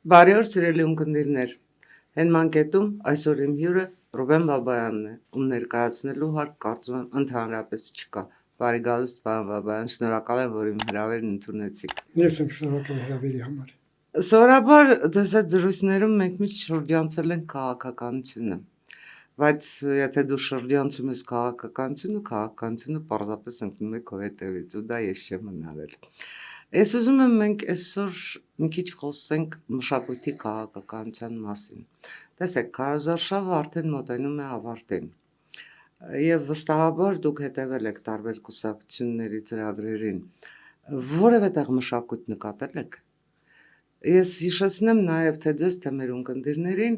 Բարի օր, սիրելի ունկնդիրներ։ Հենման կետում այսօր իմ հյուրը Ռուբեն Բաբայանն է, ում ներկայացնելու հարկ կարծում եմ ընդհանրապես չկա։ Բարի գալուստ, պարոն Բաբայան, շնորհակալ եմ, որ իմ հրավերն ընդունեցիք։ Ես եմ շնորհակալ հրավերի համար։ Սովորաբար ձեզ հետ զրույցներում մենք միշտ շրջանցել ենք քաղաքականությունը, բայց եթե դու շրջանցում ես քաղաքականությունը պարզապես ընկնում է քո հետևից, ու դա ես չեմ հնարել։ Ես ուզում եմ մենք այսօր մի քիչ խոսենք մշակույթի քաղաքականության մասին։ Տեսեք, քարոզարշավը արդեն մոտենում է ավարտին։ Եվ վստահաբար դուք հետևել եք տարբեր կուսակցությունների ծրագրերին։ Որևէ տեղ մշակույթ նկատել եք։ Ես հիշեցնեմ նաև թե ձեզ, թե մեր ունկնդիրներին,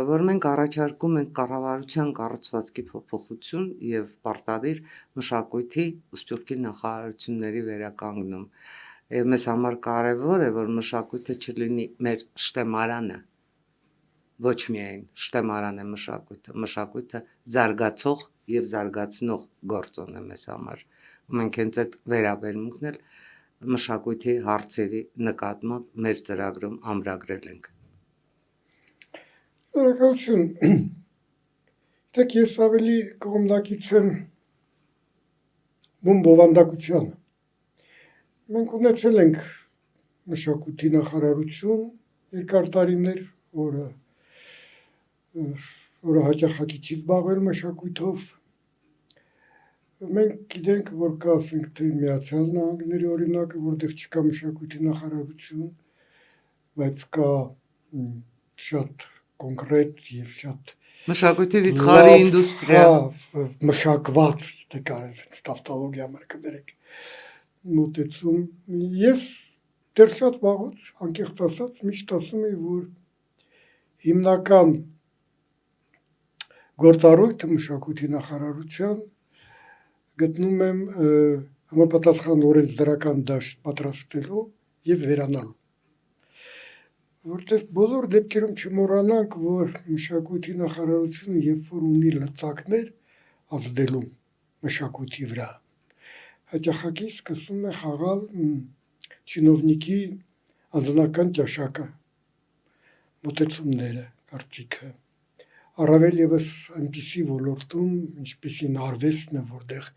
որ մենք առաջարկում ենք կառավարության կառուցվածքի փոփոխություն եւ պարտադիր մշակույթի ու սփյուռքի նախարարությունների վերականգնում։ Եվ մեզ համար կարևոր է, որ մշակույթը չլինի մեր շտեմարանը, ոչ միայն շտեմարան է մշակույթը զարգացող եւ զարգացնող գործոն է մեզ համար։ Ու մենք հենց այդ վերաբերմունքն էլ մշակույթի հարցերի նկատմամբ մեր ծրագրում ամրագրել ենք։ Շնորհակալություն։ Դեք ես ավելի կողմնակից եմ բուն բովանդակությանը։ Մենք ունեցել ենք մշակույթի նախարարություն երկար տարիներ, որը հաճախակի չի զբաղվել մշակույթով։ Մենք գիտենք, որ կա, ասենք թե Միացյալ Նահանգների օրինակը, որտեղ չկա մշակույթի նախարարություն, բայց կա շատ կոնկրետ եւ շատ մշակույթի վիթխարի ինդուստրիա, մշակված, եթե կարելի տավտոլոգիա մարկներեք մոտեցում։ Ես դեռ շատ վաղուց, անկեղծ ասած, միշտ ասում եմ, որ հիմնական գործառույթը մշակույթի նախարարության գտնում եմ համապատասխան օրենսդրական դաշտ պատրաստելու եւ վերանալու։ Որտեւ բոլոր դեպքերում չմոռանանք, որ մշակույթի նախարարությունը երբ որ ունի լծակներ ազդելու մշակույթի վրա, հաճախակի սկսում է խաղալ չինովնիկի անձնական ճաշակը, մոտեցումները, կարծիքը։ Առավել եւս այնպիսի ոլորտում, ինչպիսին արվեստն է, որտեղ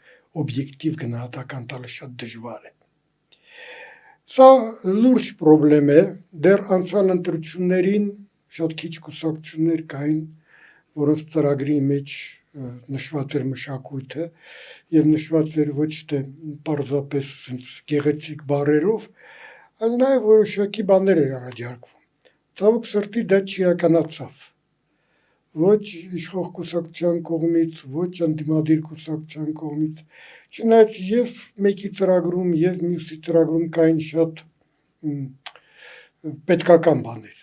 օբյեկտիվ գնահատական տալը շատ դժվար է։ Սա լուրջ խնդրեմ է, դեռ անցյալ ընտրություններին շատ քիչ կուսակցություններ կային, որոնց ծրագրի մեջ նշված էր մշակույթը եւ նշված էր ոչ թե պարզապես գեղեցիկ բառերով, այլ նաեւ որոշակի բաներ էր առաջարկվում։ Ցավոք սրտի դա չիրականացավ։ Ոչ իշխող կուսակցության կողմից, ոչ ընդդիմադիր կուսակցության կողմից, չնայած եւ մեկի ծրագրում եւ մյուսի ծրագրում կային շատ պետքական բաներ,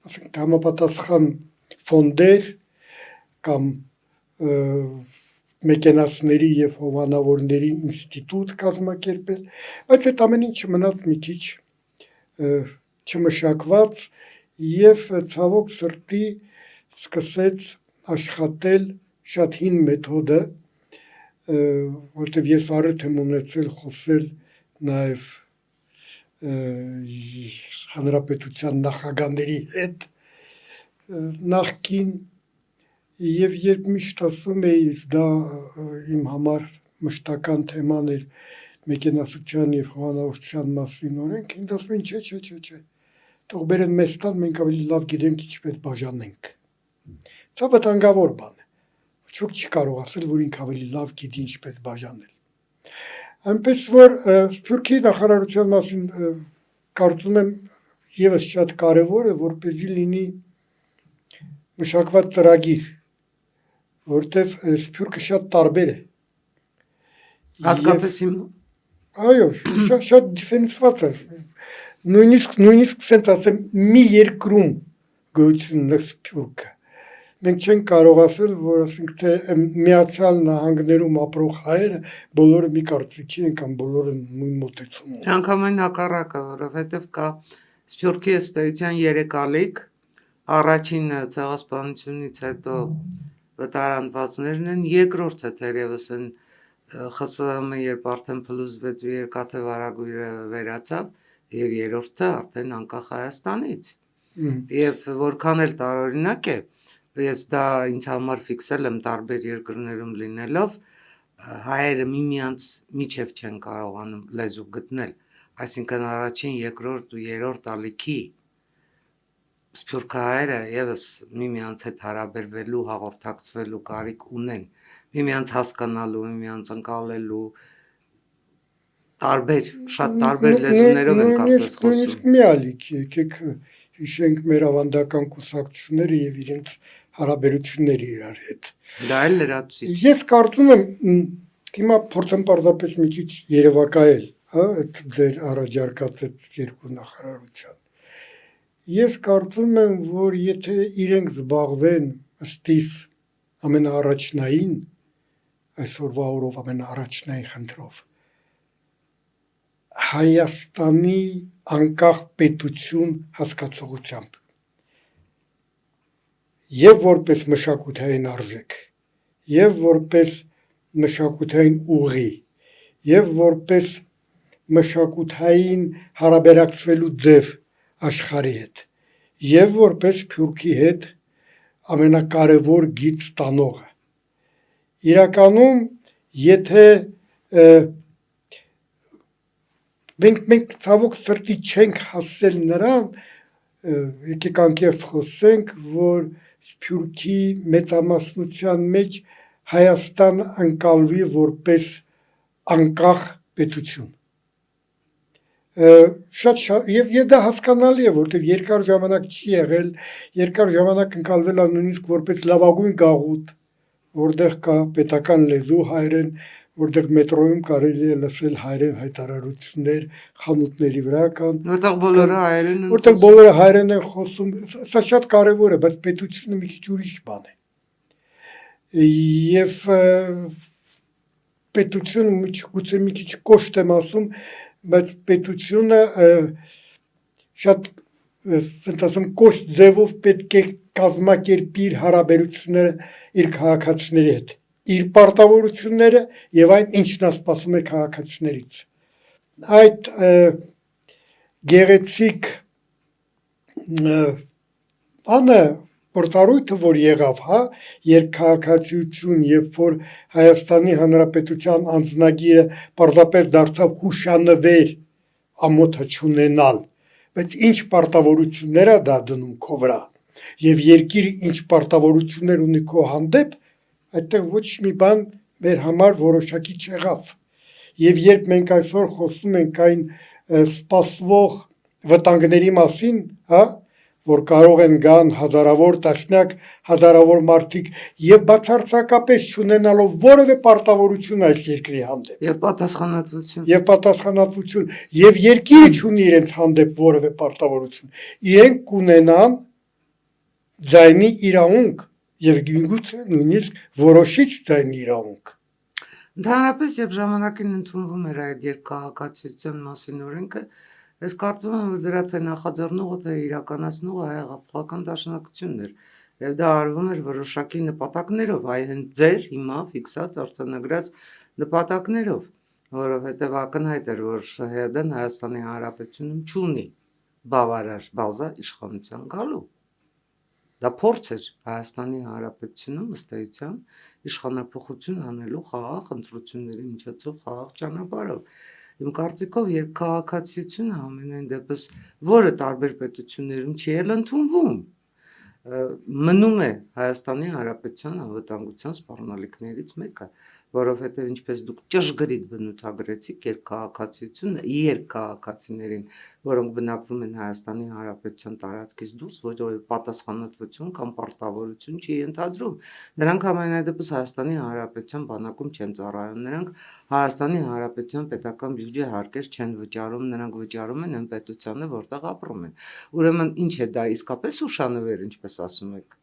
ասենք համապատասխան ֆոնդեր կամ մեքենացիների եւ հովանավորների ինստիտուտ կազմակերպել, բայց այդ ամեն ինչը մնաց մի քիչ չմշակված եւ ցավոք սրտի սկսեց աշխատել շատ հին մեթոդը, որտեղ ես առիթ եմ ունեցել խոսել նաև հանրապետության նախագահների հետ նախկին եւ երբ միշտ ասում էի դա իմ համար մշտական թեման էր մեքենասության եւ հովանավորության մասին օրենք, ինձ ասում են չէ, թող բերեն մեզ տան, մենք ավելի լավ գիտենք ինչպես բաժանենք։ Սա վտանգավոր բան է։ Ոչ ոք չի կարող ասել, որ ինքը ավելի լավ գիտի ինչպես բաժանել։ Այնպես որ Սփյուռքի նախարարության մասին կարծում եմ եւս շատ կարեւոր է, որպեսզի լինի մշակված ծրագիր, որտեղ Սփյուռքը շատ տարբեր է։ Հատկապես այո, շատ դիֆերենցված է։ Նույնիսկ ասենց ասեմ, մի երկրում գոյություն ունի Սփյուռքը։ Մենք չենք կարող ասել, որ ասենք թե Միացյալ Նահանգներում ապրող հայերը բոլորը մի կարծիքի են կամ բոլորը նույն մոտեցում ունեն։ Անգամայն հակառակը, որովհետև կա Սփյուռքի ըստ էության 3 ալիք, առաջինը ցեղասպանությունից հետո վտարանդվածներն են, երկրորդը թերևս են ԽՍՀՄ, երբ արդեն փլուզվեց ու Երկաթե վարագույրը վերացավ, եւ երրորդը արդեն անկախ Հայաստանից։ Եվ որքան էլ տարօրինակ է, ես դա ինձ համար ֆիքսել եմ տարբեր երկրներում լինելով, հայերը միմյանց միջև չեն կարողանում լեզու գտնել, այսինքն առաջին, երկրորդ ու երրորդ ալիքի սփյուռքահայերը եւս միմյանց հետ հարաբերվելու, հաղորդակցվելու կարիք ունեն, միմյանց հասկանալու, միմյանց ընկալելու, շատ տարբեր լեզուներով են կարծես խոսում։ Նույնիսկ մի ալիք, եկեք հիշենք մեր ավանդական կուսակցությունները եւ իրենց հարաբերությունները իրար հետ։ Դա էլ լրացուցիչ։ Ես կարծում եմ, հիմա փորձեմ պարզապես մի քիչ երևակայել, հա, այդ ձեր առաջարկած այդ երկու նախարարության։ Ես կարծում եմ, որ եթե իրենք զբաղվեն ըստիս ամենաառաջնային, այսօրվա օրով ամենաառաջնային խնդրով, Հայաստանի անկախ պետություն հասկացողությամբ եւ որպես մշակութային արժեք, եւ որպես մշակութային ուղի, եւ որպես մշակութային հարաբերակցվելու ձև աշխարհի հետ, եւ որպես Սփյուռքի հետ ամենակարևոր գիծ տանողը։ Իրականում, եթե մենք ցավոք սրտի չենք հասել նրան, եկեք անկեղծ խոսենք, որ Սփյուռքի մեծամասնության մեջ Հայաստանը ընկալվի որպես անկախ պետություն։ Եւ դա հասկանալի է, որտեղ երկար ժամանակ չի եղել, երկար ժամանակ ընկալվել է նույնիսկ որպես լավագույն գաղութ, որտեղ կա պետական լեզու հայերեն, որտեղ մետրոյում կարելի է լսել հայերեն հայտարարություններ, խանութների վրա կան, որտեղ բոլորը հայերեն են խոսում, սա շատ կարևոր է, բայց պետությունը մի քիչ ուրիշ բան է։ Եվ պետությունը գուցե մի քիչ կոշտ եմ ասում, բայց պետությունը շատ կոշտ ձևով պետք է կազմակերպի իր հարաբերությունները իր քաղաքացիների հետ, իր պարտավորությունները եւ այն ինչն սպասում է քաղաքացիներից։ Այդ գեղեցիկ բանը գործառույթը, որ եղավ, հա, երկքաղաքացիություն, երբ որ Հայաստանի Հանրապետության անձնագիրը պարզապես դարձավ հուշանվեր ամոթը չունենալ, բայց ինչ պարտավորություններ է դա դնում քո վրա, եւ երկիրը ինչ պարտավորություններ ունի քո հանդեպ, այդտեղ ոչ մի բան մեր համար որոշակի չեղավ։ Եվ երբ մենք այսօր խոսում ենք այն սպասվող վտանգների մասին, հա, որ կարող են գան հազարավոր, տասնյակ հազարավոր մարդիկ եւ բացարձակապես չունենալով որևէ պարտավորություն այս երկրի հանդեպ եւ պատասխանատվություն եւ երկիրը չունի իրենց հանդեպ որևէ պարտավորություն, իրենք կունենան ձայնի իրավունք եւ գուցե նույնիսկ որոշիչ ձայնի իրավունք։ Ընդհանրապես, երբ ժամանակին ընդունվում էր այդ երկքաղաքացիության մասին օրենքը, ես կարծում եմ, որ դրա թե նախաձեռնողը, թե իրականացնողը Հայ-Հեղափոխական դաշնակցությունն էր, եւ դա արվում էր որոշակի նպատակներով, այ հենց ձեր հիմա ֆիքսած արձանագրած նպատակներով, որովհետեւ ակնհայտ էր, որ ՀՀԴ-ն Հայաստանի Հանրապետությունում չունի բավարար բազա իշխանության գալու։ Դա փորձ էր Հայաստանի Հանրապետությունում ըստ էության իշխանափոխություն անելու խաղաղ ընտրությունների միջոցով խաղաղ ճանապարհով։ Իմ կարծիքով երկքաղաքացիությունը ամենայն դեպս, որը տարբեր պետություններում չի էլ ընդունվում, մնում է Հայաստանի Հանրապետության անվտանգության սպառնալիքներից մեկը, որովհետև ինչպես դուք ճշգրիտ բնութագրեցիք, երկքաղաքացիությունը երկքաղաքացիներին, որոնք բնակվում են Հայաստանի Հանրապետության տարածքից դուրս, որևէ պատասխանատվություն կամ պարտավորություն չի ենթադրում։ Նրանք ամենայդեպս Հայաստանի Հանրապետության բանակում չեն ծառայում, նրանք Հայաստանի Հանրապետության պետական բյուջե հարկեր չեն վճարում, նրանք վճարում են այն պետությանը, որտեղ ապրում են։ Ուրեմն ինչ է դա իսկապես հուշանվեր, ինչպես ասում եք։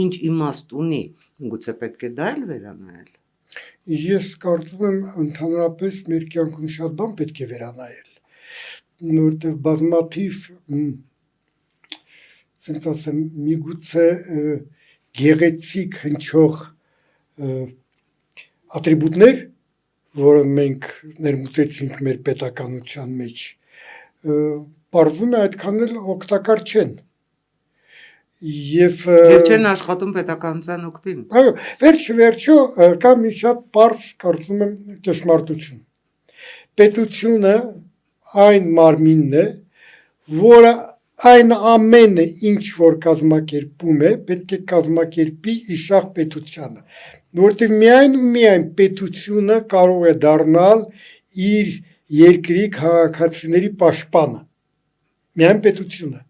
Ինչ իմաստ ունի, գուցե պետք է դա էլ վերանայել։ Ես կարծում եմ ընդհանրապես մեր կյանքում շատ բան պետք է վերանայել, որտեղ բազմաթիվ ասենց ասեմ, միգուցե գեղեցիկ հնչող ատրիբուտներ, որը մենք ներմուծեցինք մեր պետականության մեջ, պարզվում է այդքան էլ օգտակար չեն, եւ Եվ չեն աշխատում պետականության օգտին։ այո, վերջը կա մի շատ པարզ կարծում եմ ճշմարտություն։ Պետությունը այն մարմինն է, որը այն ամենը, ինչ որ կազմակերպում է, պետք է կազմակերպի իշախ պետությանը, որտեղ միայն ու միայն պետությունը կարող է դառնալ իր երկրի քաղաքացիների պաշտպանը, միայն պետությունը։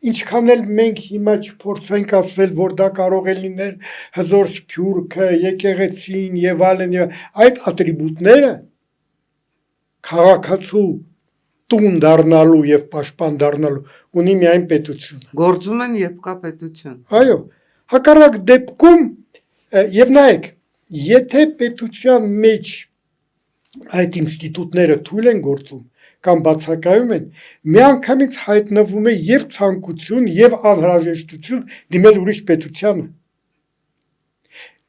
Ինչքան էլ մենք հիմա չփորձենք ասել, որ դա կարող է լինել հզոր սփյուռքը, եկեղեցին եւ այլն, այդ ատրիբուտները քաղաքացու տուն դառնալու եւ պաշտպան դառնալու ունի միայն պետությունը։ Գործում են երբ կա պետություն։ Այո, հակառակ դեպքում եւ նայեք, եթե պետության մեջ այդ ինստիտուտները թույլ են գործում կամ բացակայում են, միանգամից հայտնվում է եւ ցանկություն եւ անհրաժեշտություն դիմել ուրիշ պետությանը։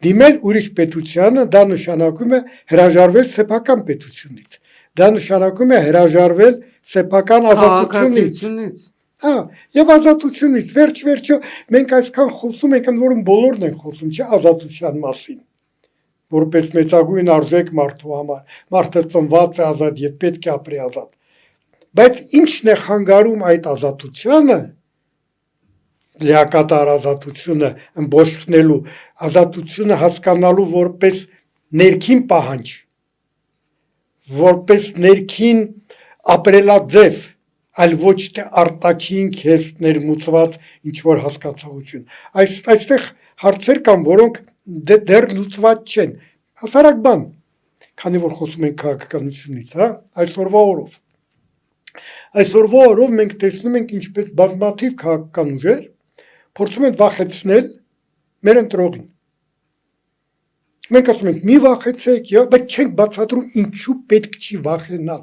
Դիմել ուրիշ պետությանը դա նշանակում է հրաժարվել սեփական պետությունից։ Դա նշանակում է հրաժարվել սեփական ազատությունից։ Հա, եւ ազատությունից վերջը մենք այսքան խոսում ենք, ընդ որում բոլորն են խոսում, չէ, ազատության մասին, որպես մեծագույն արժեք մարդու համար, մարդը ծնված է ազատ եւ պետք է ապրի ազատ։ Բայց ինչն է խանգարում այդ ազատությանը, լիակատար ազատությունը ըմբոշխնելու, ազատությունը հասկանալու որպես ներքին պահանջ, որպես ներքին ապրելաձև, այլ ոչ թե արտաքին քեզ ներմուծված ինչ որ հասկացողություն։ Այստեղ հարցեր կան, որոնք դեռ լուծված չեն։ Հասարակ բան, քանի որ խոսում ենք քաղաքականությունից, հա, այսօրվա օրով մենք տեսնում ենք ինչպես բազմաթիվ քաղաքական ուժեր փորձում են վախեցնել մեր ընտրողին։ Մենք ասում ենք՝ մի վախեցեք, բայց չենք բացատրում ինչու պետք չի վախենալ։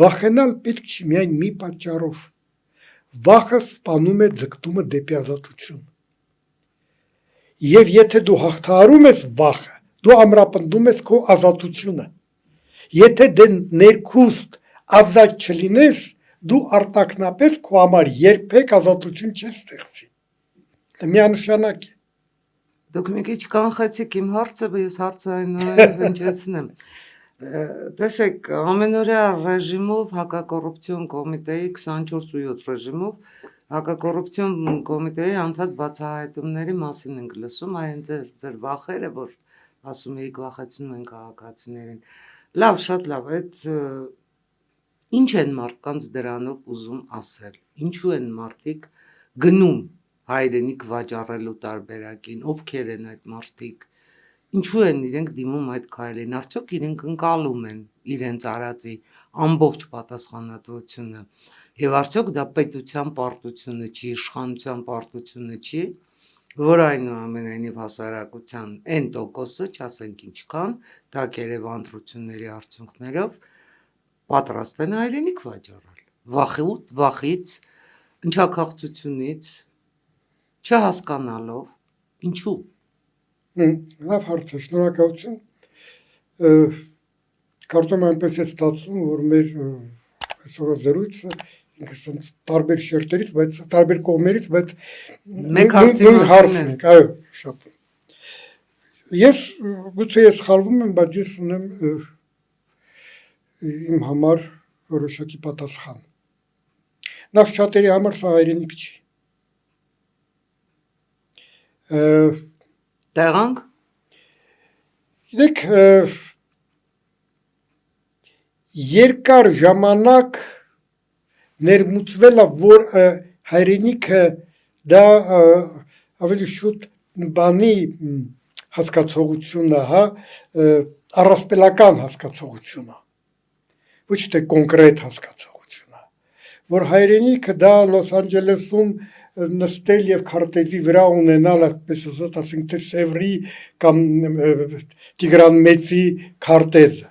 Վախենալ պետք չի միայն մի պատճառով։ Վախը սպանում է ձգտումը դեպի ազատություն։ Եվ եթե դու հաղթահարում ես վախը, դու ամրապնդում ես քո ազատությունը։ Եթե դե ներքուստ ազատ չլինես, դու արտաքնապես քո համար երբեք ազատություն չես ստեղծի։ Դա միանշանակ է։ Դուք մի քիչ կանխեցիք իմ հարցը, ես հարցը այնուամենայնիվ հնչեցնեմ։ Տեսեք, ամենօրյա ռեժիմով հակակոռուպցիոն կոմիտեի 24/7 ռեժիմով հակակոռուպցիոն կոմիտեի անդադ բացահայտումների մասին ենք լսում, այն ձեր վախերը, որ ասում եք վախեցնում են քաղաքացիներին։ Լավ, շատ լավ, այդ ինչ են մարդկանց դրանով ուզում ասել։ Ինչու են մարդիկ գնում հայրենիք վաճառելու տարբերակին, ովքեր են այդ մարդիկ, ինչու են իրենք դիմում այդ քայլին, արդյոք իրենք ընկալում են իրենց արածի ամբողջ պատասխանատվությունը եւ արդյոք դա պետության պարտությունը չի, իշխանության պարտությունը չի, որ այնուամենայնիվ հասարակության n տոկոսը, չասենք ինչքան, դա կերևանդրությունների արդյունքներով պատրաստ են հայրենիք վաճառել, վախից, ընչաքաղցությունից, չհասկանալով, ինչու։ Լավ հարց է, շնորհակալություն։ Կարծում եմ այնպես է ստացվում, որ մեր այսօրվա զրույցը ինքս տարբեր շերտերից, բայց տարբեր կողմերից, բայց մեկ հարցին ենք, այո, շատ։ Ես գուցե սխալվում եմ, բայց ես ունեմ իմ համար որոշակի պատասխան։ Նախ շատերի համար սա հայրենիք չի։ Տեղանք։ Գիտեք, երկար ժամանակ ներմուծվել է, որ հայրենիքը դա ավելի շուտ բանի հասկացողությունը, հա, առասպելական հասկացողությունը, ոչ թե կոնկրետ հասկացողությունը, որ հայրենիքը դա Լոս Անջելեսում նստել եւ քարտեզի վրա ունենալ, այսպես ասենք, թե Սևրի կամ Տիգրան Մեծի քարտեզը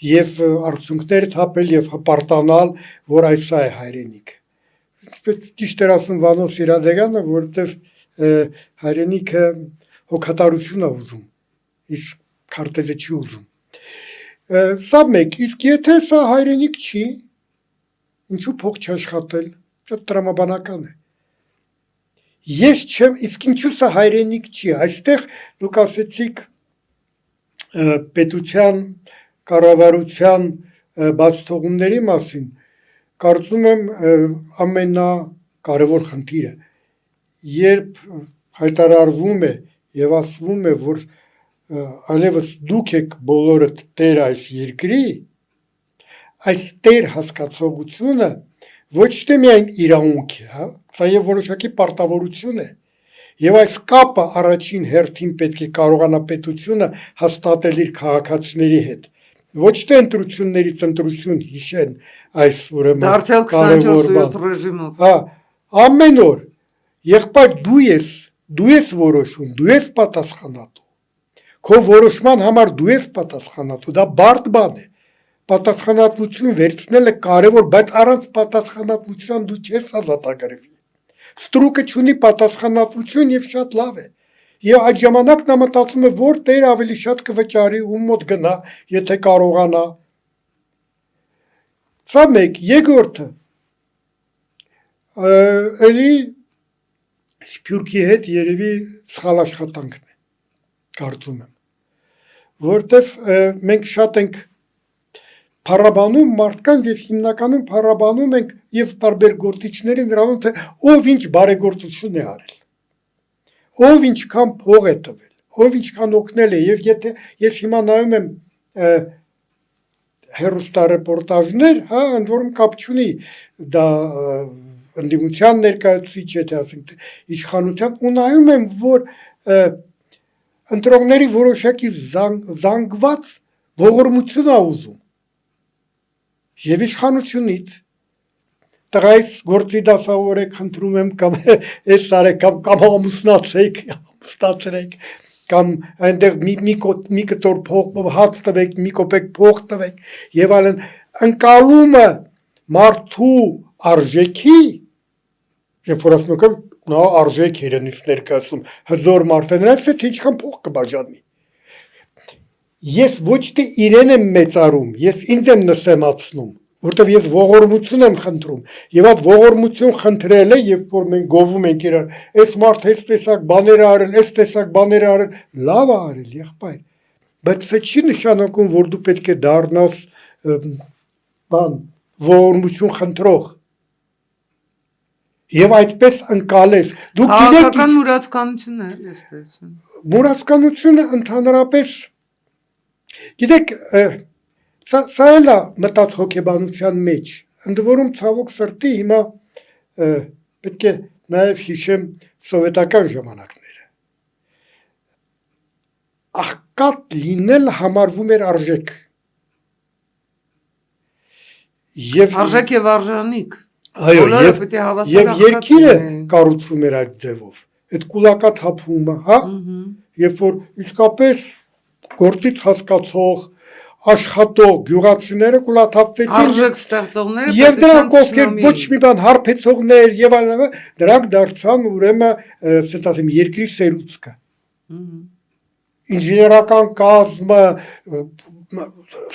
եւ արդյունքներ թափել եւ հպարտանալ, որ այսա է հայրենիքը։ Ինչպես ճիշտ էր ասում Վանո Սիրադեղյանը, որտեվ հայրենիքը հոգատարություն է ուզում, իսկ քարտեզը չի ուզում։ Սա մեկ, իսկ եթե սա հայրենիք չի, ինչու փող չաշխատել, շատ տրամաբանական է։ Ես չեմ, իսկ ինչու սա հայրենիք չի, այստեղ դուք ասեցիք պետության, կառավարության բացթողումների մասին, կարծում եմ ամենակարևոր խնդիրը, երբ հայտարարվում է եւ ասվում է, որ այլևս դուք եք բոլորդ տեր այս երկրի, այս տեր հասկացողությունը ոչ թե միայն իրավունք է, հա, սա եւ որոշակի պարտավորություն է։ Եվ այս կապը առաջին հերթին պետք է կարողանա պետությունը հաստատել իր քաղաքացիների հետ։ Ոչ թե ընտրություններից ընտրություն հիշեն այս ուրեմն Դարձյալ 24/7 ռեժիմով։ Հա, ամեն օր եղբայր դու ես որոշում, դու ես պատասխանատու։ Քո որոշման համար դու ես պատասխանատու, դա բարդ բան է։ Պատասխանատվություն վերցնելը կարևոր, բայց առանց պատասխանատվության դու չես ազատագրվի։ Ստրուկը չունի պատասխանատվություն եւ շատ լավ է։ Եվ այդ ժամանակ նա մտածում է, որ տեր ավելի շատ կվճարի, ում մոտ գնա, եթե կարողանա։ Սա մեկ, երկրորդը էլի Սփյուռքի հետ երևի սխալ աշխատանքն է, կարծում եմ, որտեվ մենք շատ ենք փառաբանում մարդկանց եւ հիմնականում փառաբանում ենք եւ տարբեր գործիչների նրանով, թե ով ինչ բարեգործություն է արել, ով ինչքան փող է տվել, ով ինչքան օգնել է, եւ եթե ես հիմա նայում եմ հեռուստարեպորտաժներ, հա, ընդ որում կապ չունի, դա ընդդիմության ներկայացուցիչ է, թե ասենք իշխանության, ու նայում եմ, որ ընտրողների որոշակի զանգված ողորմություն է ուզում եւ իշխանությունից տղայից գործի դասավորեք, խնդրում եմ, կամ այս արեք, կամ ամուսնացեք, ամուսնացրեք, կամ այնտեղ մի կտոր փող հաց տվեք, մի կոպեկ փող տվեք եւ այլն, ընկալումը մարդու արժեքի, երբ որ ասում եք, նա արժեք իրենից ներկայացնում, հզոր մարդ է, նրանց թե ինչքան փող կբաժանի։ Ես ոչ թե իրեն եմ մեծարում, ես ինձ եմ նսեմացնում, որտեվ ես ողորմություն եմ խնդրում, եւ այդ ողորմություն խնդրելը, երբ որ մենք գովում ենք իրար, այս մարդ այս տեսակ բաներ արել, այս տեսակ բաներ արել, լավ է արել, եղբայր, բայց սա չի նշանակում, որ դու պետք է դառնաս ողորմություն խնդրող։ Եվ այդպես ընկալես, դու քաղաքական մուրացկանություն է, ես տեսնում։ Մուրացկանությունը ընդհանրապես, գիտեք, սա էլ է մտած հոգեբանության մեջ, ընդ որում ցավոք սրտի հիմա պետք է նաև հիշեմ սովետական ժամանակները։ Աղքատ լինել համարվում էր արժեք։ Արժեք եւ արժանիք։ Այո, եւ երկիրը կառուցվում էր այդ ձևով։ Այդ կուլակաթափումը, հա, երբ որ իսկապես գործից հասկացող, աշխատող գյուղացիները կուլաթափվեցին, արժեք ստեղծողները, եւ դրանք ովքեր ոչ մի բան հարբեցողներ եւ այլն, դրանք դարձան ուրեմն, ասենք ասեմ, երկրի սերուցքը։ Ինժեներական կազմը,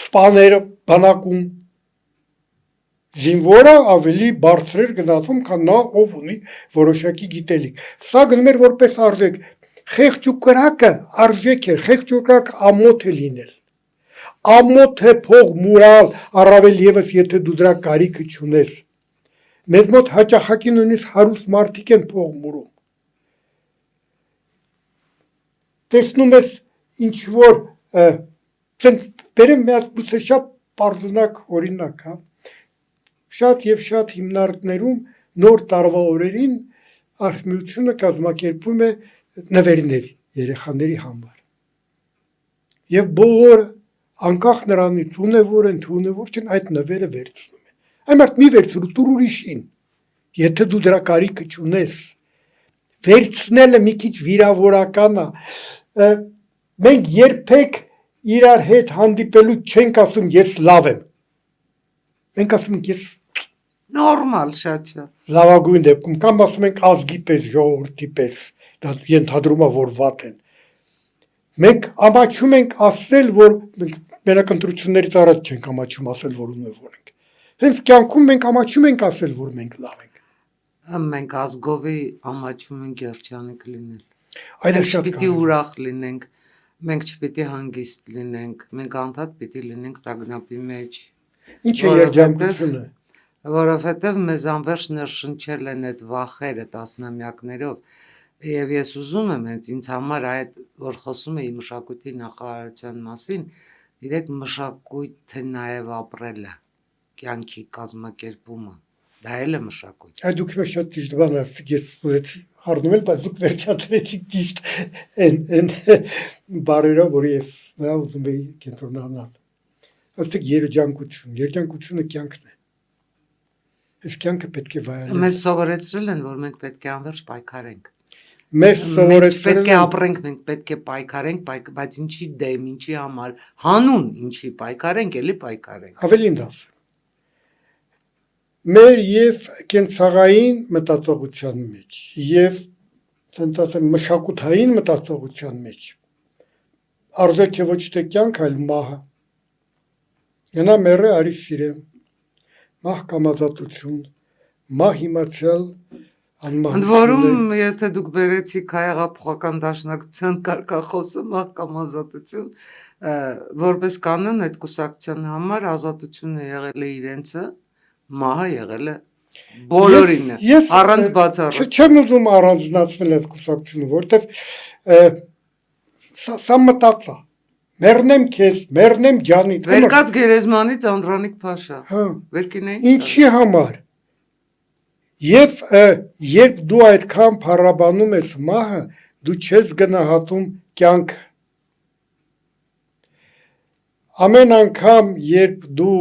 սպաները բանակում զինվորը ավելի բարձր էր գնացում, քան նա, ով ունի որոշակի գիտելիք։ Սա գնում էր որպես արժեք։ Խեղճ ու կրակը արժեք է, խեղճ ու կրակը ամոթ է լինել։ Ամոթ է փող մուրալ, առավել եւս եթե դու դրա կարիքը չունես։ Մեզ մոտ հաճախակի նույնիսկ հարուստ մարդիկ են փող մուրում։ Տեսնում ես ինչ որ բերեմ մի հատ շատ պարզունակ օրինակ, հա։ Շատ եւ շատ հիմնարկներում նոր տարվա օրերին արհմիությունը կազմակերպում է նվերներ երեխաների համար։ Եվ բոլորը անկախ նրանից ունևոր են, թե ունևոր չեն, այդ նվերը վերցնում են։ Այն մարդ մի վերցրու տուր ուրիշին, եթե դու դրա կարիքը չունես։ Վերցնելը մի քիչ վիրավորական է։ Մենք երբեք իրար հետ հանդիպելու չենք ասում ես լավ եմ։ Մենք ասում ենք ես նորմալ շատ։ Լավագույն դեպքում կամ ասում ենք ազգի պես, ժողովրդի պես, դա ենթադրում է որ վատ են։ Մենք ամաչում ենք ասել, որ մենակ ընտրություններից առաջ չենք ամաչում ասել, որ ունևոր ենք։ Հենց կյանքում մենք ամաչում ենք ասել, որ մենք լավ ենք։ Մենք ազգովի ամաչում ենք երջանիկ լինել։ Այդ է Մենք շատ չպիտի կարևոր։ ուրախ լինենք, մենք չպիտի հանգիստ լինենք, մենք անդադ պիտի լինենք տագնապի մեջ, Ինչ է երջանկությունը։ որովհետև մեզ անverջ ներշնչել են այդ վախերը տասնամյակներով, եւ ես ուզում եմ հենց ինձ համար այդ, որ խոսում էի մշակույթի նախարարության մասին, գիտեք, մշակույթը նաեւ ապրելը, կյանքի կազմակերպումը, դա էլ է մշակույթ։ Այդ դուք մեզ շատ ճիշտ բան ասիք, ես ուզեցի խառնում եմ, բայց դուք վերջացրեցիք ճիշտ այն բարերով, որ ես նա ուզում էի կենտրոնանալ։ Ասեք երջանկությունը կյանքն է։ Այս կյանքը պետք է վայելել։ Մեզ սովորեցրել են, որ մենք պետք է անverջ պայքարենք։ Մեզ Մենք սովորեցրել պետք է են ապրենք, մենք պետք է պայքարենք, բայց ինչի դեմ, ինչի համար, հանուն ինչի պայքարենք, էլի պայքարենք։ ավելին ասեմ։ Մեր եւ կենցաղային մտածողության մեջ եւ ցենց ասեմ մշակութային մտածողության մեջ արժեք է ոչ թե կյանք, այլ մահը։ Գնա մերը արի սիրեմ, մահ կամ ազատություն, մահ իմացյալ Ընդ անմահ։ որում, եթե դուք բերեցիք հայեղափոխական դաշնակցության կարգախոսը մահ կամ ազատություն, որպես կանոն այդ կուսակցության համար ազատությունը եղել է իրենցը, մահը եղել է բոլորինը, առանց բացառիկ։ Չեմ ուզում առանձնացնել այդ կուսակցությունը, որտեվ սա մտածա։ Մեռնեմ քեզ, մեռնեմ ջանիդ։ Վերկած գերեզմանից Անդրանիկ Փաշա։ Հա։ Վերկինեին Ինչի համար։ Եվ երբ դու այդքան փառաբանում ես մահը, դու չես գնահատում կյանքը։ Ամեն անգամ, երբ դու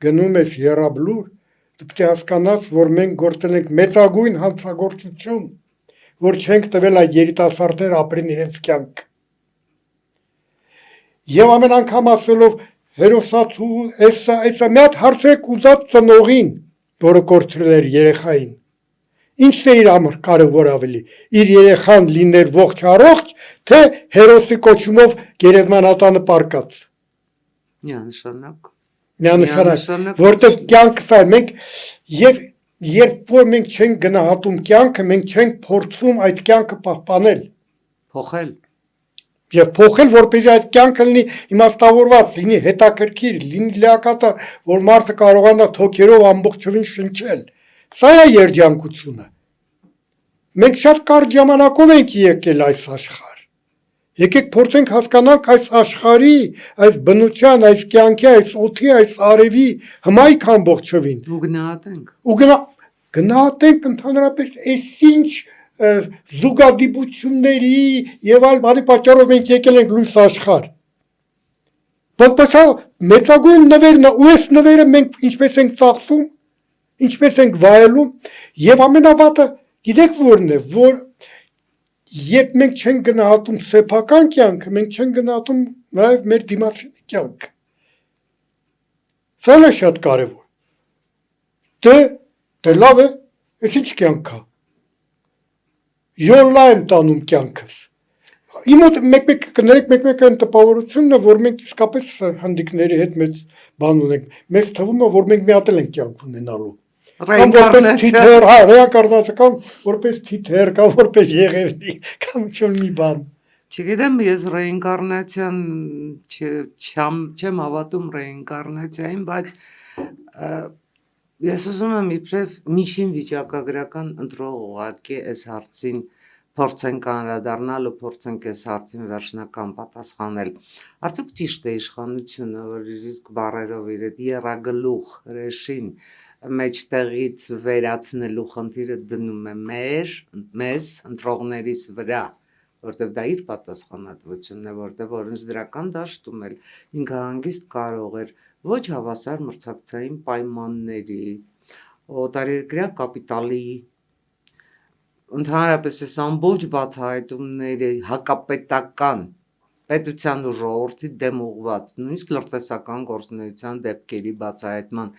գնում ես եռաբլուր, դու պետք է հասկանաս, որ մենք գործել ենք մեծագույն հանցագործություն, որ չենք տվել այդ երիտասարդները ապրեն իրենց կյանք։ Եվ ամեն անգամ ասելով հերոսացու, էսա մի հատ հարցրեք ուզած ծնողին, որը կորցրել էր երեխային։ Ինչն է իր համար կարևոր ավելի, իր երեխան լիներ ողջ առողջ, թե հերոսի կոչումով գերեզմանատանը պարկած։ Միանշանակ։ Միանշանակ, որտեղ կյանքը սա մենք եւ երբ որ մենք չենք գնահատում կյանքը, մենք չենք փորձում այդ կյանքը պահպանել։ Փոխել։ Եվ փոխել, որպեսզի այդ կյանքը լինի իմաստավորված, լինի հետաքրքիր, լինի լիակատար, որ մարդը կարողանա թոքերով ամբողջովին շնչել։ Սա է երջանկությունը։ Մենք շատ կարճ ժամանակով ենք եկել այս աշխարհ։ Եկեք փորձենք հասկանանք այս աշխարհի, այս բնության, այս կյանքի, այս օդի, այս արևի հմայք ամբողջովին։ Ու գնահատենք։ Ու գնահատենք ընդհանրապես այսինչ զուգադիպությունների եւ այլ բանի պատճառով մենք եկել ենք լույս աշխարհ։ Որպես մեծագույն նվերն ու այս նվերը մենք ինչպես ենք ծախսում, ինչպես ենք վայելում եւ ամենավատը գիտեք որն է, որ երբ մենք չենք գնահատում սեփական կյանքը, մենք չենք գնահատում նաեւ մեր դիմացինի կյանքը։ Սա է շատ կարեւոր։ Դե լավ է, այս ինչ կյանք է։ Յոլա եմ տանում կյանքս։ Իմ մոտ մեկ-մեկ կներեք, մեկ-մեկ այն տպավորությունն է, որ մենք իսկապես հանդիկների հետ մեծ բան ունենք։ Մեզ թվում է, որ մենք մի հատ ենք կյանք ունենալու։ Կամ որպես թիթեր, հա, ռեինկարնացիա, կամ որպես թիթեր, կամ որպես եղևնի, կամ ինչ-որ մի բան։ Չգիտեմ, ես ռեինկարնացիան չեմ հավատում ռեինկարնացիային, բայց ես ուզում եմ իբրև միջին վիճակագրական ընտրող ուղղակի այս հարցին փորձենք անդրադառնալ ու փորձենք այս հարցին վերջնական պատասխանել։ Արդյոք ճիշտ է իշխանությունը, որ իր իսկ բառերով իր այդ եռագլուխ հրեշին մեջտեղից վերացնելու խնդիրը դնում է մեզ ընտրողներիս վրա, որտեվ դա իր պատասխանատվությունն է, որտեվ օրենսդրական դաշտում էլ ինքը հանգիստ կարող էր ոչ հավասար մրցակցային պայմանների, օտարերկրյա կապիտալի, ընդհանրապես այս ամբողջ բացահայտումների հակապետական պետության ու ժողովրդի դեմ ուղված, նույնիսկ լրտեսական գործունեության դեպքերի բացահայտման,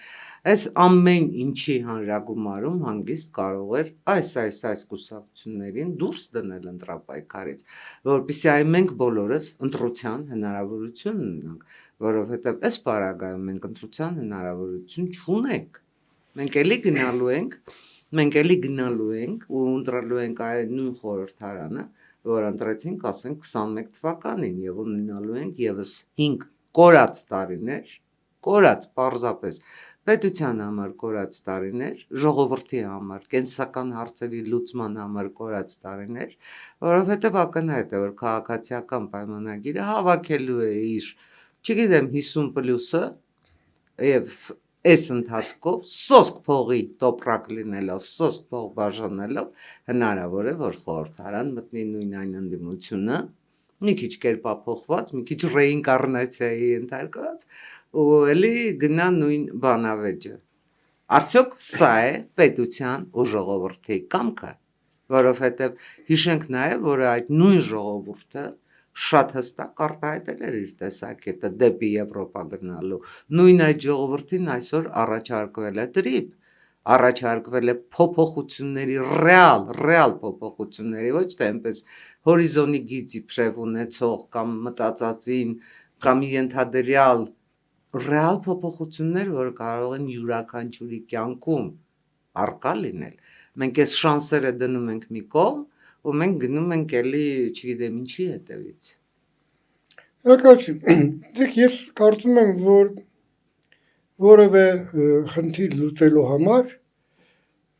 այս ամեն ինչի հանրագումարում հանգիստ կարող էր այս կուսակցություններին դուրս դնել ընտրապայքարից, որպեսզի այ մենք բոլորս ընտրության հնարավորություն ունենանք, որովհետև այս պարագայում մենք ընտրության հնարավորություն չունենք։ Մենք էլի գնալու ենք մենք էլի գնալու ենք ու ընտրելու ենք այն նույն խորհրդարանը, որ ընտրեցինք, ասենք 21 թվականին եւ ունենալու ենք եւս 5 կորած տարիներ, կորած պարզապես պետության համար կորած տարիներ, ժողովրդի համար, կենսական հարցերի լուծման համար կորած տարիներ, որովհետեւ ակնհայտ է, որ քաղաքացիական պայմանագիրը հավաքելու է իր, չգիտեմ, 50+-ը եւ այս ընթացքով սոսկ փողի տոպրակ լինելով, սոսկ փող բաժանելով հնարավոր է, որ խորհրդարան մտնի նույն այն ընդդիմությունը, մի քիչ կերպափոխված, մի քիչ ռեինկարնացիայի ենթարկված ու էլի գնա նույն բանավեճը։ Արդյոք սա է պետության ու ժողովրդի կամքը, որովհետև հիշենք նաև, որ այդ նույն ժողովուրդը շատ հստակ արտահայտել էր իր տեսակետը դեպի Եվրոպա գնալու։ Նույն այդ ժողովրդին այսօր առաջարկվել է տրիպ, առաջարկվել է փոփոխությունների, ռեալ փոփոխությունների, ոչ թե այնպես հորիզոնի գիծ իբրև ունեցող կամ մտածածին կամ ենթադրյալ ռեալ փոփոխություններ, որ կարող են յուրաքանչյուրի կյանքում առկա լինել։ Մենք այս շանսերը դնում ենք մի կողմ ու մենք գնում ենք էլի, չգիտեմ ինչի հետևից։ Հակացի, ես կարծում եմ, որ որևէ խնդիր լուծելու համար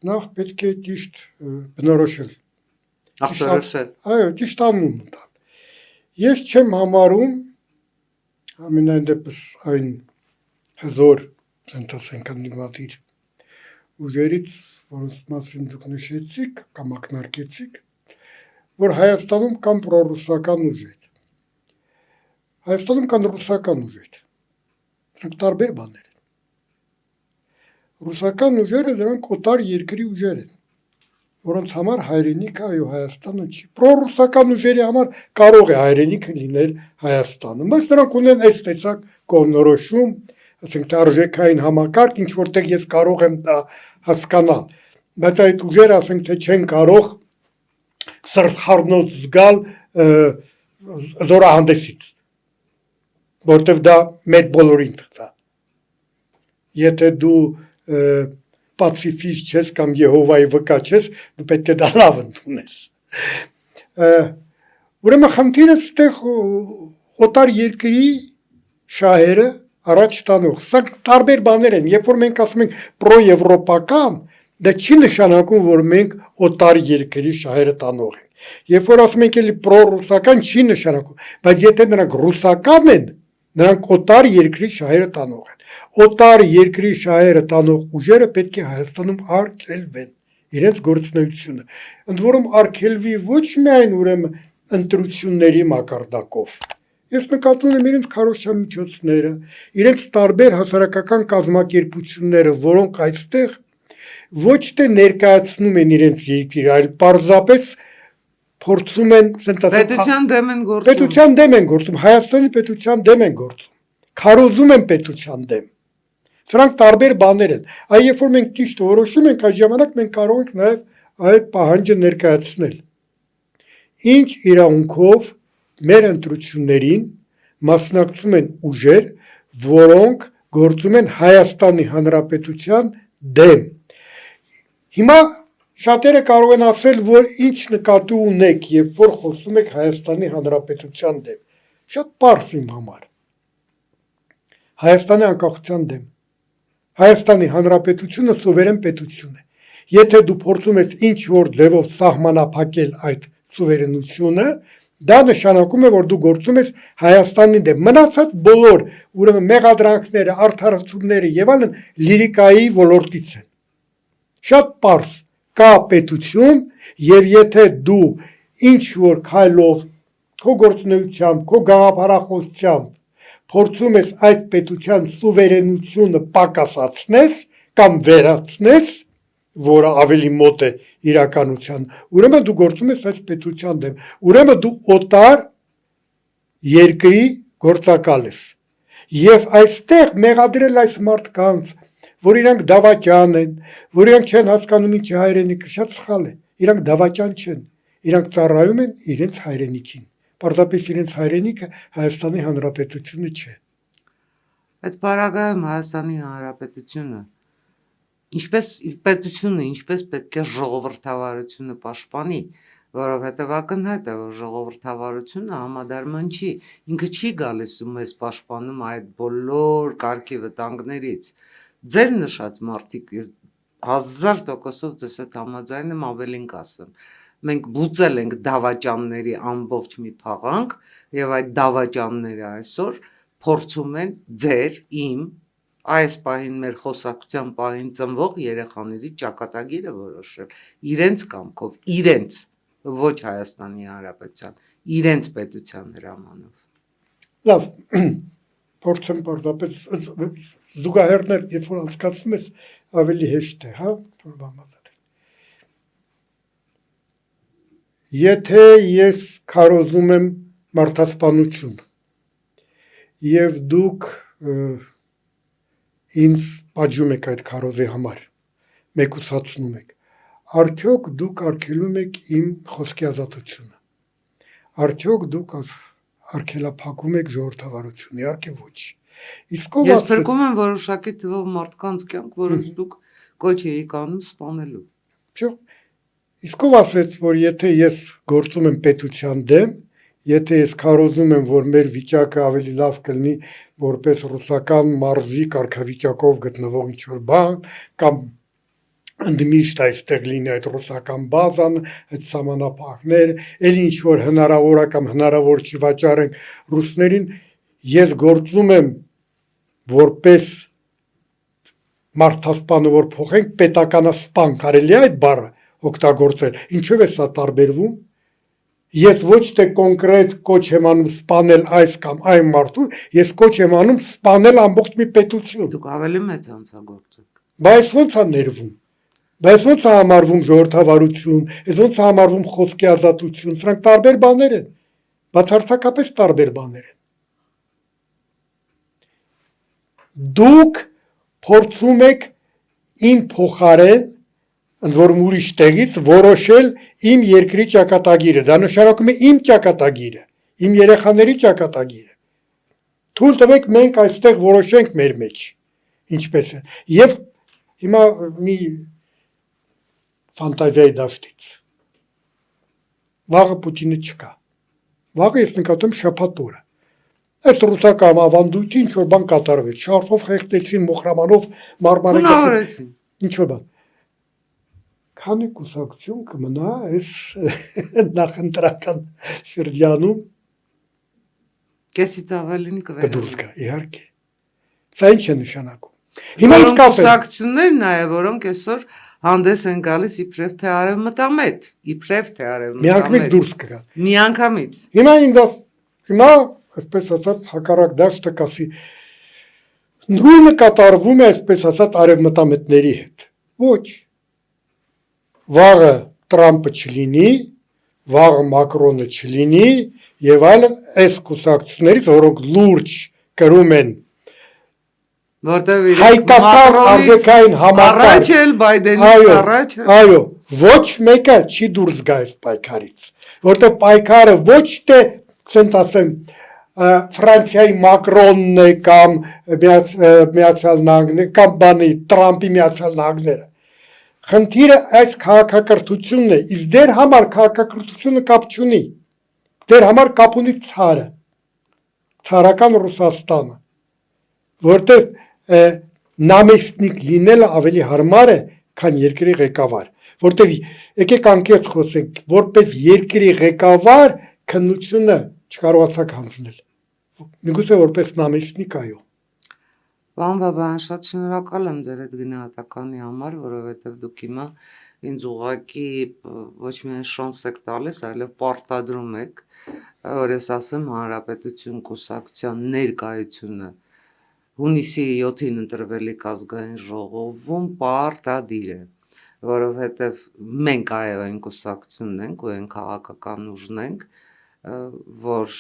նախ պետք է ճիշտ բնորոշել։ Ախտորոշել։ Այո, ճիշտ անուն տալ։ Ես չեմ համարում ամենայն դեպս այն հզոր, ասենք ընդդիմադիր ուժերից, որոնց մասին դուք նշեցիք կամ ակնարկեցիք, որ Հայաստանում կան պրոռուսական ուժեր։ Հայաստանում կան ռուսական ուժեր։ Դրանք տարբեր բաներ են։ Ռուսական ուժերը դրանք օտար երկրի ուժեր են, որոնց համար հայրենիքը այո Հայաստանը չի։ Պրոռուսական ուժերի համար կարող է հայրենիքը լինել Հայաստանը, բայց նրանք ունեն այս տեսակ կողմնորոշում, ասենք թե արժեքային համակարգ, ինչ որտեղ ես կարող եմ դա հասկանալ, բայց այդ ուժերը ասենք թե չեն կարող սրտխառնոց զգալ զորահանդեսից, որտեղ դա մեր բոլորին թվա։ Եթե դու պացիֆիստ չես կամ Եհովայի վկա չես, դու պետք է դա լավ ընդունես։ Ուրեմն խնդիրը ստեղ օտար երկրի շահերը առաջ տանող։ Սա տարբեր բաներ են, երբ որ մենք ասում ենք պրոեվրոպական, դա չի նշանակում, որ մենք օտար երկրի շահերը տանող ենք։ Երբ որ ասում ենք էլի պրոռուսական, չի նշանակում, բայց եթե նրանք ռուսական են, նրանք օտար երկրի շահերը տանող են։ Օտար երկրի շահերը տանող ուժերը պետք է Հայաստանում արգելվեն իրենց գործունեությունը։ Ընդ որում արգելվի ոչ միայն ուրեմն ընտրությունների մակարդակով։ Ես նկատում եմ իրենց քարոզչամիջոցները, իրենց տարբեր հասարակական կազմակերպությունները, որոնք այստեղ ոչ թե ներկայացնում են իրենց երկիրը, այլ պարզապես փորձում են պետության դեմ են գործում։ Պետության դեմ են գործում, Հայաստանի պետության դեմ են գործում, քարոզում են պետության դեմ։ Սրանք տարբեր բաներ են։ Այ երբ որ մենք ճիշտ որոշում ենք, այդ ժամանակ մենք կարող ենք նաև այդ պահանջը ներկայացնել։ Ինչ իրավունքով մեր ընտրություններին մասնակցում են ուժեր, որոնք գործում են Հայաստանի Հանրապետության դեմ։ Հիմա շատերը կարող են ասել, որ ինչ նկատի ունեք, երբ որ խոսում եք Հայաստանի Հանրապետության դեմ։ Շատ պարզ իմ համար։ Հայաստանի անկախության դեմ։ Հայաստանի Հանրապետությունը սուվերեն պետություն է։ Եթե դու փորձում ես ինչ որ ձևով սահմանափակել այդ սուվերենությունը, դա նշանակում է, որ դու գործում ես Հայաստանի դեմ։ Մնացած բոլոր ուրեմն մեղադրանքները, արդարացումները եւ այլն լիրիկայի ոլորտից են։ Շատ պարզ կա պետություն եւ եթե դու ինչ որ քայլով քո գործունեությամբ, քո գաղափարախոսությամբ փորձում ես այդ պետության սուվերենությունը պակասացնես կամ վերացնես, որը ավելի մոտ է իրականության, ուրեմն դու գործում ես այս պետության դեմ, ուրեմն դու օտար երկրի գործակալ ես։ Եվ այստեղ մեղադրել այս մարդկանց, որ իրանք դավաճան են, որ իրանք չեն հասկանում ինչ է հայրենիքը, շատ սխալ է։ Իրանք դավաճան չեն, իրանք ծառայում են իրենց հայրենիքին։ Պարզապես իրենց հայրենիքը Հայաստանի Հանրապետությունը չէ։ Այդ պարագայում Հայաստանի Հանրապետությունը ինչպես պետությունը, ինչպես պետք է ժողովրդավարությունը պաշտպանի, որովհետև ակնհայտ է, որ ժողովրդավարությունը համադարման չի, ինքը չի գալիս ու մեզ պաշտպանում այդ բոլոր կարգի վտանգներից։ Ձեր նշած մարդիկ, ես 1000%-ով ձեզ հետ համաձայն եմ, ավելին կասեմ։ Մենք բուծել ենք դավաճանների ամբողջ մի փաղանք եւ այդ դավաճանները այսօր փորձում են ձեր, իմ, այս պահին մեր խոսակցության պահին ծնվող երեխաների ճակատագիրը որոշել իրենց կամքով, իրենց, ոչ Հայաստանի Հանրապետության, իրենց պետության հրամանով։ Լավ, փորձեմ պարզապես զուգահեռներ, երբ որ անցկացնում ես, ավելի հեշտ է, հա, որ բամազել։ Եթե ես քարոզում եմ մարդասպանություն եւ դուք ինձ պատժում եք այդ քարոզի համար, մեկուսացնում եք, արդյոք դուք արգելում եք իմ խոսքի ազատությունը, արդյոք դուք արգելափակում եք ժողովրդավարությունը, իհարկե ոչ։ Ես փրկում եմ որոշակի թվով մարդկանց կյանք, որոնց դուք կոչ էիք անում սպանելու։ Իսկ ով ասեց, որ եթե ես գործում եմ պետության դեմ, եթե ես քարոզում եմ, որ մեր վիճակը ավելի լավ կլինի, որպես ռուսական մարզի կարգավիճակով գտնվող ինչ-որ բան, կամ ընդմիշտ այստեղ լինի այդ ռուսական բազան, այդ սահմանափակները, էլ ինչ-որ հնարավոր է կամ հնարավոր չի վաճառենք ռուսներին, ես գործում եմ որպես մարդասպանը, որ փոխենք պետականասպան, կարելի է այդ բառը օգտագործել, ինչով է սա տարբերվում, ես ոչ թե կոնկրետ կոչ եմ անում սպանել այս կամ այն մարդուն, ես կոչ եմ անում սպանել ամբողջ մի պետություն։ Դուք ավելի մեծ հանցագործ եք։ Բայց ո՞նց է ներվում, բայց ո՞նց է համարվում ժողովրդավարություն, այս ո՞նց է համարվում խոսքի ազատություն, սրանք տարբեր բաներ են, բացարձակապես տարբեր բաներ են։ Դուք փորձում եք իմ փոխարեն, ընդ որում ուրիշ տեղից որոշել իմ երկրի ճակատագիրը, դա նշանակում է իմ ճակատագիրը, իմ երեխաների ճակատագիրը։ Թույլ տվեք մենք այստեղ որոշենք մեր մեջ, ինչպես է։ Եվ հիմա մի ֆանտազիայի դաշտից։ Վաղը Պուտինը չկա։ Վաղը ես նկատում շաբաթ օրը։ Այս ռուսական ավանդույթի ինչ որ բան կատարվեց, շարֆով խեղդեցին, մոխրամանով մարմարեցին, ինչ որ բան։ Քանի կուսակցություն կմնա այս նախընտրական շրջանում, կեսից ավելին կդուրս գա, իհարկե։ Սա ինչ է նշանակում։ Հիմա իսկ կուսակցություններ նաև, որոնք այսօր հանդես են գալիս իբրև թե արևմտամետ, իբրև թե արևմտամետ։ Միանգամից դուրս կգան։ Միանգամից։ Հիմա այսպես ասած հակառակ դաշտը կասի նույնը կատարվում է այսպես ասած արևմտամետների հետ։ Ոչ։ Վաղը Տրամպը չլինի, վաղը Մակրոնը չլինի եւ այլն այս կուսակցություններից, որոնք լուրջ կրում են որտեղ հայկական ազգային համակարգ առաջ էլ Բայդենից առաջ։ Այո, ոչ մեկը չի դուրս գա այս պայքարից, որտեղ պայքարը ոչ թե, ասենք ասեմ, Ֆրանսիայի Մակրոնն է կամ Միացյալ Նահանգները կամ բանի Տրամպի Միացյալ Նահանգները։ Խնդիրը այս քաղաքակրթությունն է, իսկ դեր համար քաղաքակրթությունը կապ չունի։ Դեր համար կապ ունի ցարը, ցարական Ռուսաստանը, որտեղ նամեստնիկ լինելը ավելի հարմար է, քան երկրի ղեկավար, որտեղ եկեք անկեղծ խոսենք, որպես երկրի ղեկավար քննությունը չկարողացաք հանձնել։ Միգուցե որպես նամեստնիկ այո։ Պարոն Բաբայան, շատ շնորհակալ եմ ձեր այդ գնահատականի համար, որովհետև դուք հիմա ինձ ուղղակի ոչ միայն շանս եք տալիս, այլև պարտադրում եք, որ ես ասեմ Հանրապետություն կուսակցության ներկայությունը հունիսի 7-ին ընտրվելիք ազգային ժողովում պարտադիր է, որովհետև մենք այո այն կուսակցությունն ենք ու այն քաղաքական ուժն ենք, որ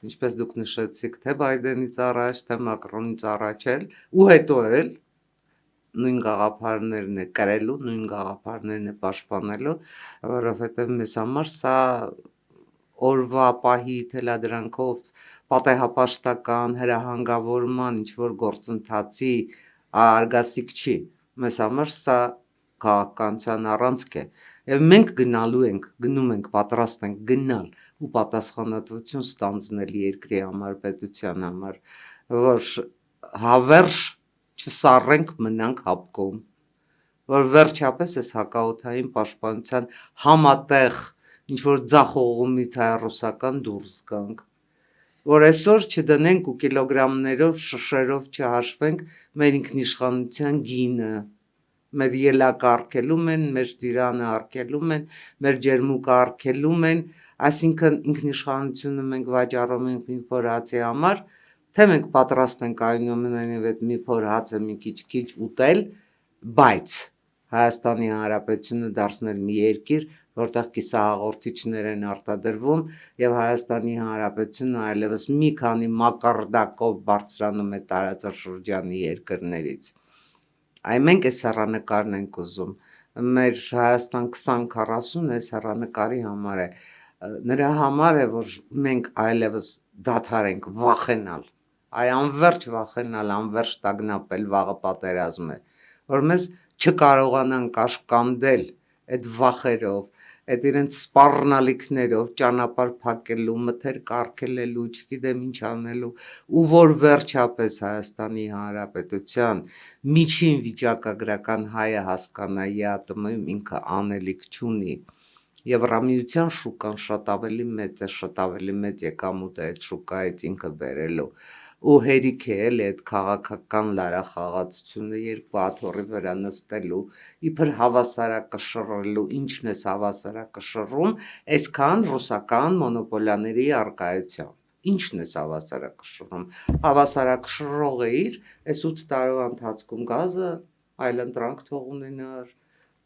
ինչպես դուք նշեցիք, թե Բայդենից առաջ, թե Մակրոնից առաջ էլ ու հետո էլ նույն գաղափարներն է կրելու, նույն գաղափարներն է պաշտպանելու, որովհետև մեզ համար սա օրվա պահի թելադրանքով պատեհապաշտական հրահանգավորման ինչ որ գործընթացի արգասիկ չի, մեզ համար սա քաղաքականության առանցք է, եւ մենք գնում ենք, պատրաստ ենք գնալ ու պատասխանատվություն ստանձնել երկրի համար, պետության համար, որ հավերժ չսառենք, մնանք հապկում, որ վերջապես այս հակաօդային պաշտպանության համատեղ ինչ-որ ձախողումից հայ-ռուսական դուրս գանք, որ այսօր չդնենք ու կիլոգրամներով, շշերով չհաշվենք մեր ինքնիշխանության գինը, մեր ելակը արգելում են, մեր ծիրանը արգելում են, մեր ջերմուկը արգելում են, այսինքն ինքնիշխանությունը մենք վաճառում ենք մի փոր հացի համար, թե մենք պատրաստ ենք այնուամենայնիվ այդ մի փոր հացը մի քիչ ուտել, բայց Հայաստանի Հանրապետությունը դարձնել մի երկիր, որտեղ կիսահաղորդիչներ են արտադրվում եւ Հայաստանի Հանրապետությունը այլևս մի քանի մակարդակով բարձրանում է տարածաշրջանի երկրներից։ Այ մենք այս հեռանկարն ենք ուզում, մեր Հայաստան 2040 այս հեռանկարի համար է, նրա համար է, որ մենք այլևս դադարենք վախենալ, անverջ վախենալ, անverջ տագնապել, վաղը պատերազմ է, որ մեզ չկարողանան կաշկանդել այդ վախերով, այդ իրենց սպառնալիքներով ճանապարհ փակելու, մթերք արգելելու, չգիտեմ ինչ անելու, ու որ վերջապես Հայաստանի Հանրապետության միջին վիճակագրական հայը հասկանա ԵԱՏՄ-ում ինքը անելիք չունի, Եվրամիության շուկան շատ ավելի մեծ է, շատ ավելի մեծ եկամուտ է այդ շուկայից ինքը բերելու, ու հերիք է էլի այդ քաղաքական լարախաղացությունը երկու աթոռի վրա նստելու, իբր հավասարակշռելու, ինչն ես հավասարակշռում, այսքան ռուսական մոնոպոլիաների առկայությամբ, ինչն ես հավասարակշռում, հավասարակշռող էիր, այս 8 տարվա ընթացքում գազը այլընտրանք թող ունենար,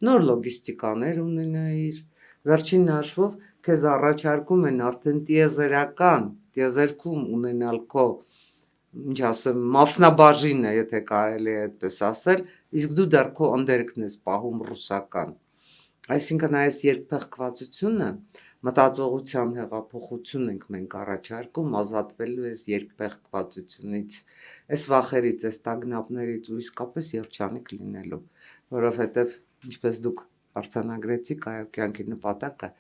նոր լոգիստիկաներ ունենայիր, վերջին հաշվով քեզ առաջարկում են արդեն տիեզերքում ունենալ քո, ինչ ասեմ, մասնաբաժինը, եթե կարելի է այդպես ասել, իսկ դու դեռ քո ընդերքն ես պահում ռուսական։ Այսինքն այս երկփեղկվածությունը մտածողության հեղափոխություն ենք մենք առաջարկում ազատվելու այս երկփեղկվածությունից, այս վախերից, այս տագնապներից ու իսկապես երջանիկ լինելու, որովհետև ինչպես դուք արձանագրեցիք, այո, կյանքի նպատակը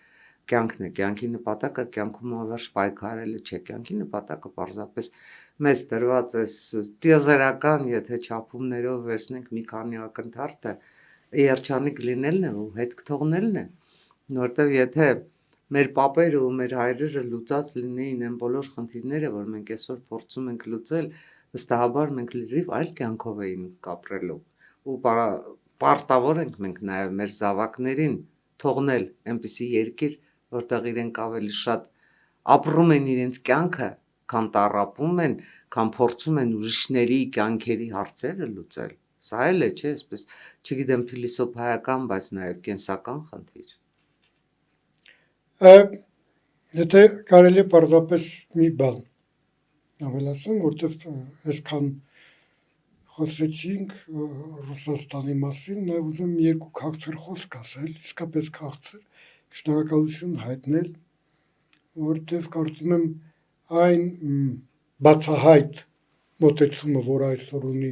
կյանքն է, կյանքի նպատակը կյանքում ավերջ պայքարելը չէ, կյանքի նպատակը պարզապես մեզ տրված այս տիեզերական, եթե չափումներով վերցնենք մի քանի ակնթարթը, երջանիկ լինելն է ու հետք թողնելն է, որտեվ եթե մեր պապերը ու մեր հայրերը լուծած լինեին այն բոլոր խնդիրները, որ մենք այսօր փորձում ենք լուծել, վստահաբար մենք լրիվ այլ կյանքով էինք ապրելու ու պարտավոր ենք մենք նաև մեր զավակներին թողնել այնպիսի երկիր, որտեղ իրենք ավելի շատ ապրում են իրենց կյանքը, քան տառապում են, քան փորձում են ուրիշների կյանքերի հարցերը լուծել։ Սա էլ է, չէ, այսպես, չգիտեմ, փիլիսոփայական, բայց նաև կենսական խնդիր։ Եթե կարելի է պարզապես մի բան ավելացնել, որտեղ այսքան խոսեցինք Ռուսաստանի մասին, նաև ուզում երկու քաղցր խոսք ասել, իսկապես քաղցր, շնորհակալություն հայտնել, որտեղ կարծում եմ այն բացահայտ մոտեցումը, որ այսօր ունի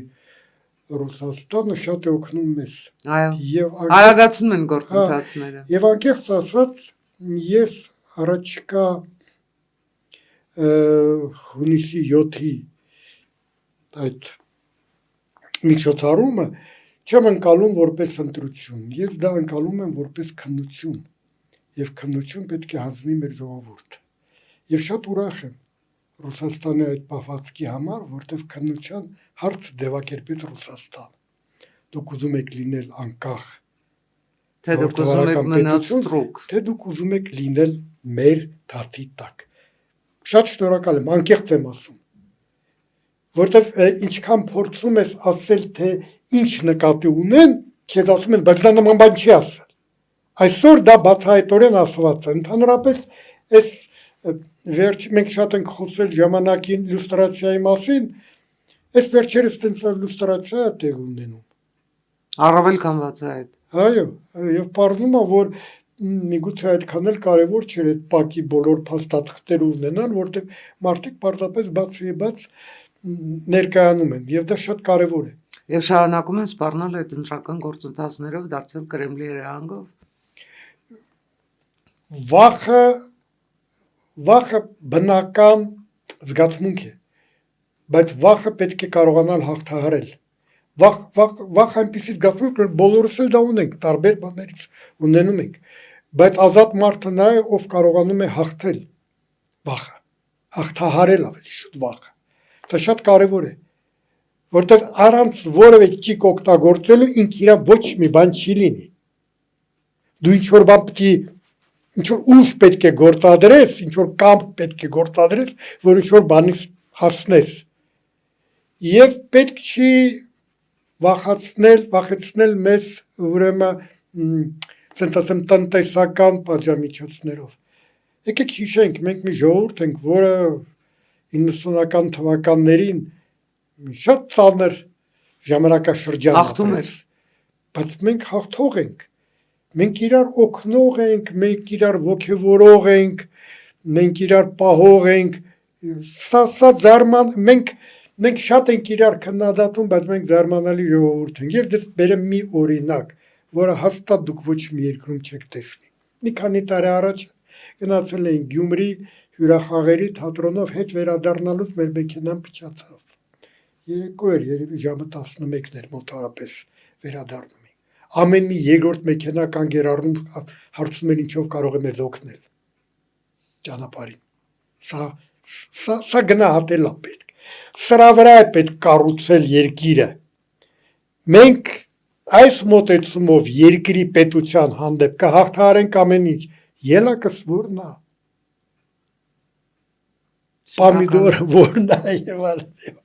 Ռուսաստանը, շատ է օգնում մեզ։ Այո, արագացնում են գործընթացները։ Եվ անկեղծ ասած, ես առաջիկա հունիսի 7-ի այդ միջոցառումը չեմ ընկալում որպես ընտրություն, ես դա ընկալում եմ որպես քննություն, եւ քննություն պետք է հանձնի մեր ժողովուրդը։ Եվ շատ ուրախ եմ Ռուսաստանի այդ պահվածքի համար, որտեղ քննության հարց ձևակերպեց Ռուսաստանը։ Դուք ուզում եք լինել անկախ, թե դուք ուզում եք մնալ ստրուկ, թե դուք ուզում եք լինել մեր թաթի տակ։ Շատ շնորհակալ եմ, անկեղծ եմ ասում, որտեղ ինչքան փորձում ես ասել, թե ինչ նկատի ունեն, քեզ ասում են, բայց դա նման բան չի ասել։ Այսօր դա բացահայտորեն ասված է։ Ընդհանրապես այս մենք շատ ենք խոսել ժամանակի լյուստրացիայի մասին, այս վերջերս տենց լյուստրացիա է տեղ ունենում։ Առավել քան բացահայտ։ Այո, եւ պարզվում է, որ միգուցե այդքան էլ կարևոր չէր այդ պակի բոլոր փաստաթղթերը ունենալ, որտեղ մարդիկ պարզապես բաց ներկայանում են, եւ դա շատ կարևոր է։ Եվ շարունակում են սպառնալ այդ ընտրական գործընթացներով, դարձել Կրեմլի երանգով։ Վախը բնական զգացմունք է, բայց վախը պետք է կարողանալ հաղթահարել։ Վախ այնպիսի զգացմունք, որ բոլորս էլ դա ունենք, տարբեր բաներից ունենում ենք, բայց ազատ մարդը նա է, ով կարողանում է հաղթել վախը, հաղթահարել ավելի շուտ վախը։ Դա շատ կարևոր է, որտեղ առանց որևէ ճիգ օգտագործելու ինքը իր ոչ մի բան չի լինի։ Դու ինչ-որ բան պետք է ինչ-որ ուժ պետք է գործադրես, ինչ-որ կամք պետք է գործադրես, որ ինչ-որ բանից հասնես։ Եվ պետք չի վախեցնել մեզ ուրեմն ասենք ասեմ տնտեսական պատժամիջոցներով։ Եկեք հիշենք, մենք մի ժողովուրդ ենք, որը 90-ական թվականներին շատ ծանր ժամանակաշրջան Հաղթում էր։ բայց մենք հաղթող ենք։ Մենք իրար օգնող ենք, մենք իրար ոգևորող ենք, մենք իրար պահող ենք։ Մենք շատ ենք իրար քննադատում, բայց մենք զարմանալի ժողովուրդ ենք։ Ես դες բերեմ մի օրինակ, որը հաստատ դուք ոչ մի երկրում չեք տեսնի։ Մի քանի տարի առաջ գնացել էինք Գյումրի հյուրախաղերի թատրոնով, հետ վերադառնալուց մեր մեքենան փչացավ։ Երեկո էր, երևի ժամը 11-ն էր մոտավորապես վերադառնում էինք։ Ամեն մի երկրորդ մեքենա կանգ էր առնում, հարցում էր ինչով կարող է մեզ օգնել ճանապարհին։ Սա գնահատելա պետք։ Սրա վրա է պետք կառուցել երկիրը։ Մենք այս մոտեցումով երկրի պետության հանդեպ կհաղթահարենք ամեն ինչ։ Ելակս որն է։ Պամիդորը որն է եւ այլն։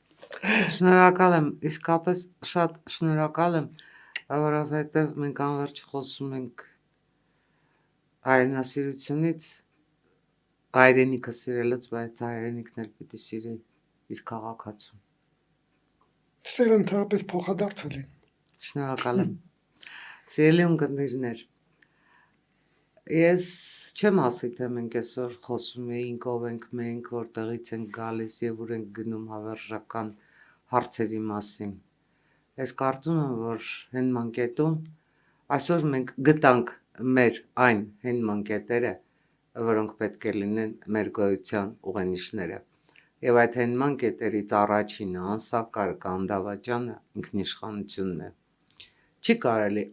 Շնորհակալ եմ, իսկապես շատ շնորհակալ եմ, որովհետև մենք անverջ խոսում ենք հայրենասիրությունից, հայրենիքը սիրելուց, բայց հայրենիքն էլ պիտի սիրի իր քաղաքացուն։ Սերը ընդհանրապես փոխադարձ է լինում։ Շնորհակալ եմ։ Սիրելի ունկնդիրներ, ես չեմ ասի, թե մենք այսօր խոսում էինք, ով ենք մենք, որտեղից ենք գալիս եւ ուր ենք գնում հավերժական հարցերի մասին։ Ես կարծում եմ, որ հենման կետում այսօր մենք գտանք մեր այն հենման կետերը, որոնք պետք է լինեն մեր գոյության ուղենիշները։ Եվ այդ հենման կետերից առաջինը, անսակար կանդավաճանը ինքնիշխանությունն է։ Չի կարելի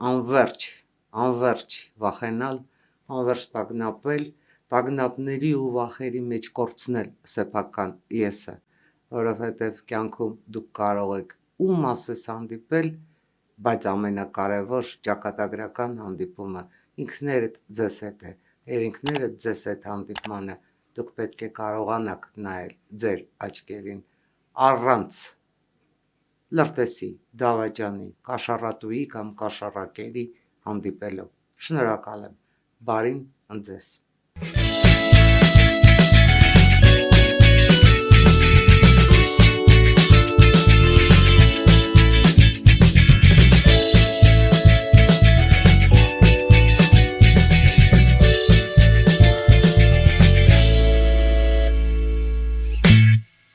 անverջ վախենալ, անverջ տագնապել, տագնապների ու վախերի մեջ կորցնել սեփական եսը, որովհետև կյանքում դուք կարող եք ու մասես հանդիպել, բայց ամենակարևոր ճակատագրական հանդիպումը ինքներդ ձեզ հետ է, եւ ինքներդ ձեզ հետ հանդիպմանը դուք պետք է կարողանաք նայել ձեր աչքերին առանց լրտեսի, դավաճանի, կաշառատուի կամ կաշառակերի հանդիպելով։ Շնորհակալ եմ, բարին ընդ ձեզ։